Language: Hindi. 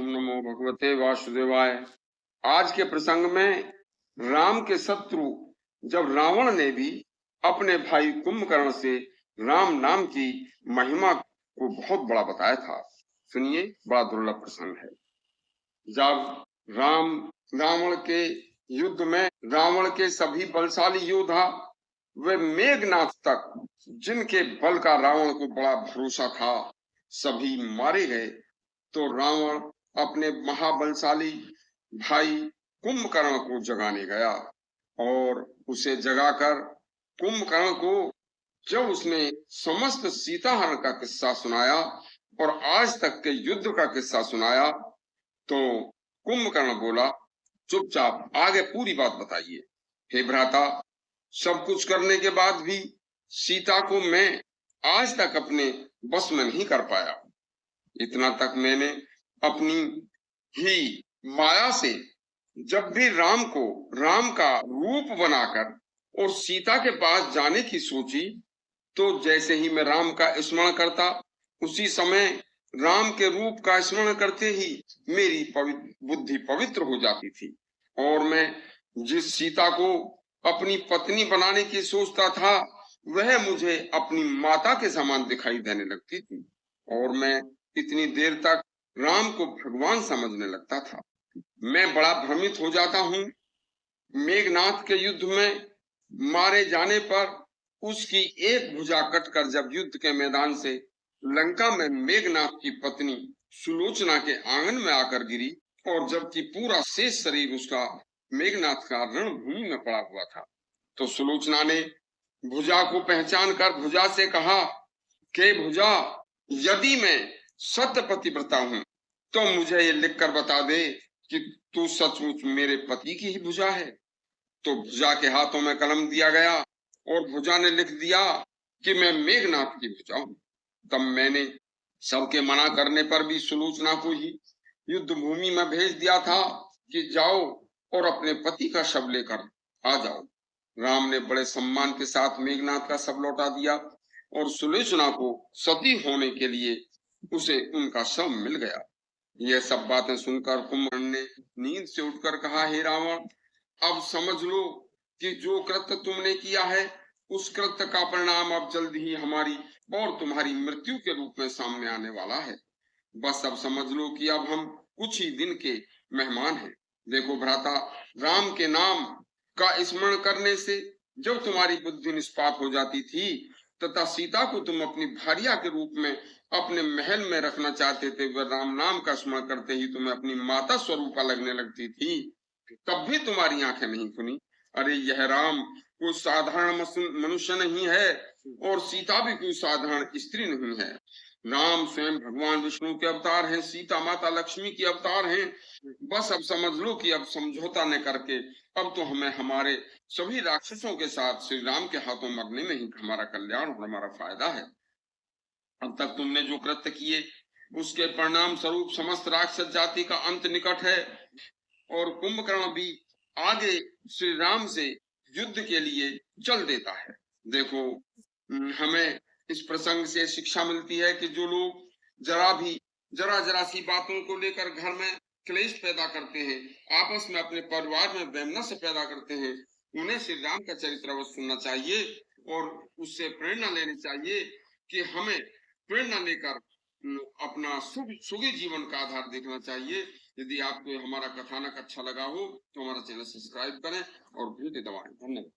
ओम नमो भगवते वासुदेवाय। आज के प्रसंग में राम के शत्रु जब रावण ने भी अपने भाई कुंभकर्ण से राम नाम की महिमा को बहुत बड़ा बताया था। सुनिए, बड़ा दुर्लभ प्रसंग है। जब राम रावण के युद्ध में रावण के सभी बलशाली योद्धा वे मेघनाथ तक, जिनके बल का रावण को बड़ा भरोसा था, सभी मारे गए। तो रावण अपने महाबलशाली भाई कुंभकर्ण को जगाने गया और उसे जगाकर कुंभकर्ण को जब उसने समस्त सीताहरण का किस्सा सुनाया और आज तक के युद्ध का किस्सा सुनाया, तो कुंभकर्ण बोला, चुपचाप आगे पूरी बात बताइए। हे भ्राता, सब कुछ करने के बाद भी सीता को मैं आज तक अपने बस में नहीं कर पाया। इतना तक मैंने अपनी ही माया से जब भी राम का रूप बनाकर और सीता के पास जाने की सोची, तो जैसे ही मैं राम का स्मरण करता, उसी समय राम के रूप का स्मरण करते ही मेरी बुद्धि पवित्र हो जाती थी और मैं जिस सीता को अपनी पत्नी बनाने की सोचता था, वह मुझे अपनी माता के समान दिखाई देने लगती थी और मैं इतनी देर तक राम को भगवान समझने लगता था। मैं बड़ा भ्रमित हो जाता हूँ। मेघनाथ के युद्ध में मारे जाने पर उसकी एक भुजा कटकर जब युद्ध के मैदान से लंका में मेघनाथ की पत्नी सुलोचना के आंगन में आकर गिरी और जबकि पूरा शेष शरीर उसका मेघनाथ का रणभूमि में पड़ा हुआ था, तो सुलोचना ने भुजा को पहचान कर भुजा से कहा कि भुजा, यदि मैं सत्य पतिव्रता हूँ तो मुझे ये लिखकर बता दे कि तू सचमुच मेरे पति की ही भुजा है। तो भुजा के हाथों में कलम दिया गया और भुजा ने लिख दिया कि मैं मेघनाथ की भुजा हूँ। तब मैंने सबके मना करने पर भी सुलोचना को ही युद्ध भूमि में भेज दिया था कि जाओ और अपने पति का शव लेकर आ जाओ। राम ने बड़े सम्मान के साथ मेघनाथ का शव लौटा दिया और सुलोचना को सती होने के लिए उसे उनका शव मिल गया। यह सब बातें सुनकर कुंभकर्ण ने नींद से उठकर कहा, हे रावण, अब समझ लो कि जो कृत्य तुमने किया है, उस कृत्य का परिणाम अब जल्द ही हमारी और तुम्हारी मृत्यु के रूप में सामने आने वाला है। बस अब समझ लो कि अब हम कुछ ही दिन के मेहमान हैं। देखो भ्राता, राम के नाम का स्मरण करने से जब तुम्हारी बुद्धि निष्पाप हो जाती थी तथा सीता को तुम अपनी भार्या के रूप में अपने महल में रखना चाहते थे, वह राम नाम का स्मरण करते ही तुम्हें अपनी माता स्वरूपा लगने लगती थी, तब भी तुम्हारी आंखें नहीं खुली। अरे यह राम कोई साधारण मनुष्य नहीं है और सीता भी कोई साधारण स्त्री नहीं है। राम स्वयं भगवान विष्णु के अवतार हैं, सीता माता लक्ष्मी की अवतार हैं। बस अब समझ लो कि अब समझौता न करके अब तो हमें हमारे सभी राक्षसों के साथ श्री राम के हाथों मरने में ही हमारा कल्याण और हमारा फायदा है। अब तक तुमने जो कृत्य किए उसके परिणाम स्वरूप समस्त राक्षस जाति का अंत निकट है और कुंभकर्ण भी आगे श्री राम से युद्ध के लिए चल देता है। देखो, हमें इस प्रसंग से शिक्षा मिलती है कि जो लोग जरा सी बातों को लेकर घर में क्लेश पैदा करते हैं, आपस में अपने परिवार में वैमनस्य पैदा करते हैं, उन्हें श्री राम का चरित्र अवश्य सुनना चाहिए और उससे प्रेरणा लेनी चाहिए कि हमें प्रेरणा लेकर अपना सुखी जीवन का आधार देखना चाहिए। यदि आपको हमारा कथानक अच्छा लगा हो तो हमारा चैनल सब्सक्राइब करें और घंटी दबाएं। धन्यवाद।